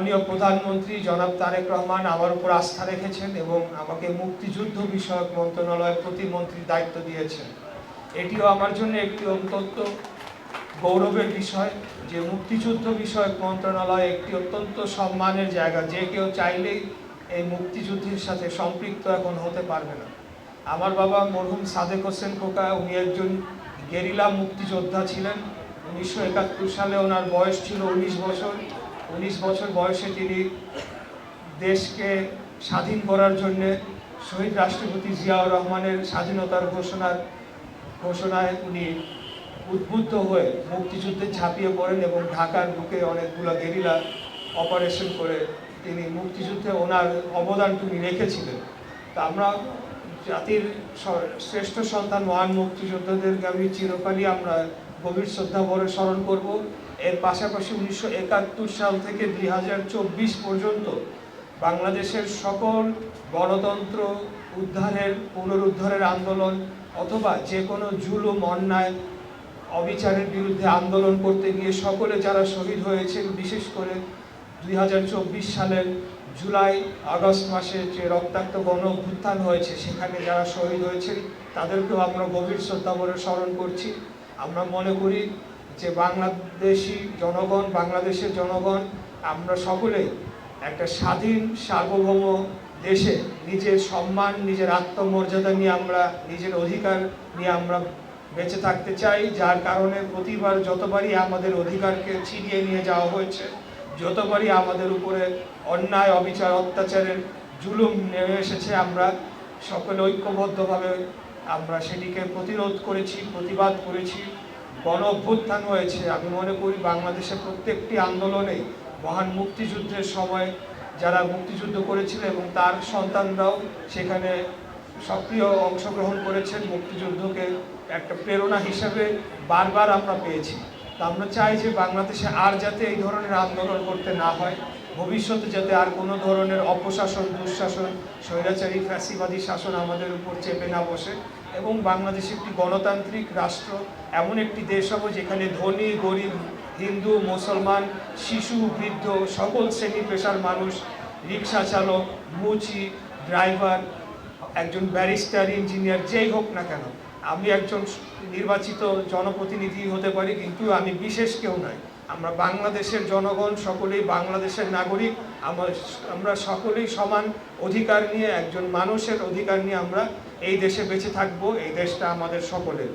মাননীয় প্রধানমন্ত্রী জনাব তারেক রহমান আমার উপর আস্থা রেখেছেন এবং আমাকে মুক্তিযুদ্ধ বিষয়ক মন্ত্রণালয়ের প্রতিমন্ত্রীর দায়িত্ব দিয়েছেন। এটিও আমার জন্য একটি অত্যন্ত গৌরবের বিষয় যে মুক্তিযুদ্ধ বিষয়ক মন্ত্রণালয় একটি অত্যন্ত সম্মানের জায়গা। যে কেউ চাইলেই এই মুক্তিযুদ্ধের সাথে সম্পৃক্ত এখন হতে পারবে না। আমার বাবা মরহুম সাদেক হোসেন খোকা, উনি একজন গেরিলা মুক্তিযোদ্ধা ছিলেন। 1971 সালে ওনার বয়স ছিল 19 বছর। 19 বছর বয়সে তিনি দেশকে স্বাধীন করার জন্য শহীদ রাষ্ট্রপতি জিয়াউর রহমানের স্বাধীনতার ঘোষণায় উনি উদ্বুদ্ধ হয়ে মুক্তিযুদ্ধে ঝাঁপিয়ে পড়েন এবং ঢাকার বুকে অনেকগুলো গেরিলা অপারেশন করে তিনি মুক্তিযুদ্ধে ওনার অবদান তিনি রেখেছিলেন। তা আমরা জাতির শ্রেষ্ঠ সন্তান মহান মুক্তিযোদ্ধাদেরকে আমি চিরকালই আমরা গভীর শ্রদ্ধা ভরে স্মরণ করব। এর পাশাপাশি 1971 সাল থেকে 2024 পর্যন্ত বাংলাদেশের সকল গণতন্ত্র পুনরুদ্ধারের আন্দোলন অথবা যে কোনো জুলুম, অন্যায়, অবিচারের বিরুদ্ধে আন্দোলন করতে গিয়ে সকলে যারা শহীদ হয়েছেন, বিশেষ করে 2024 সালের জুলাই আগস্ট মাসে যে রক্তাক্ত গণ অভ্যুত্থান হয়েছে সেখানে যারা শহীদ হয়েছেন তাদেরকেও আমরা গভীর শ্রদ্ধা ভরে স্মরণ করছি। আমরা মনে করি যে বাংলাদেশের জনগণ আমরা সকলেই একটা স্বাধীন সার্বভৌম দেশে নিজের সম্মান, নিজের আত্মমর্যাদা নিয়ে আমরা নিজের অধিকার নিয়ে আমরা বেঁচে থাকতে চাই। যার কারণে প্রতিবার যতবারই আমাদের অধিকারকে ছিনিয়ে নিয়ে যাওয়া হয়েছে, যতবারই আমাদের উপরে অন্যায়, অবিচার, অত্যাচারের জুলুম নেমে এসেছে, আমরা সকলে ঐক্যবদ্ধভাবে আমরা সেটিকে প্রতিরোধ করেছি, প্রতিবাদ করেছি। গণ অভ্যুত্থান হয়েছে। আমি মনে করি বাংলাদেশের প্রত্যেকটি আন্দোলনেই মহান মুক্তিযুদ্ধের সময় যারা মুক্তিযুদ্ধ করেছিল এবং তার সন্তানরাও সেখানে সক্রিয় অংশগ্রহণ করেছেন। মুক্তিযুদ্ধকে একটা প্রেরণা হিসাবে বারবার আমরা পেয়েছি। তা আমরা চাই যে বাংলাদেশে আর যাতে এই ধরনের আন্দোলন করতে না হয়, ভবিষ্যতে যাতে আর কোনো ধরনের অপশাসন, দুঃশাসন, স্বৈরাচারী ফ্যাসিবাদী শাসন আমাদের উপর চেপে না বসে এবং বাংলাদেশ একটি গণতান্ত্রিক রাষ্ট্র, এমন একটি দেশ হবে যেখানে ধনী, গরিব, হিন্দু, মুসলমান, শিশু, বৃদ্ধ, সকল শ্রেণী পেশার মানুষ, রিক্সা চালক, মুচি, ড্রাইভার, একজন ব্যারিস্টার, ইঞ্জিনিয়ার, যেই হোক না কেন, আমি একজন নির্বাচিত জনপ্রতিনিধি হতে পারি কিন্তু আমি বিশেষ কেউ নয়। আমরা বাংলাদেশের জনগণ সকলেই বাংলাদেশের নাগরিক। আমরা সকলেই সমান অধিকার নিয়ে, একজন মানুষের অধিকার নিয়ে আমরা এই দেশে বেঁচে থাকবো। এই দেশটা আমাদের সকলের।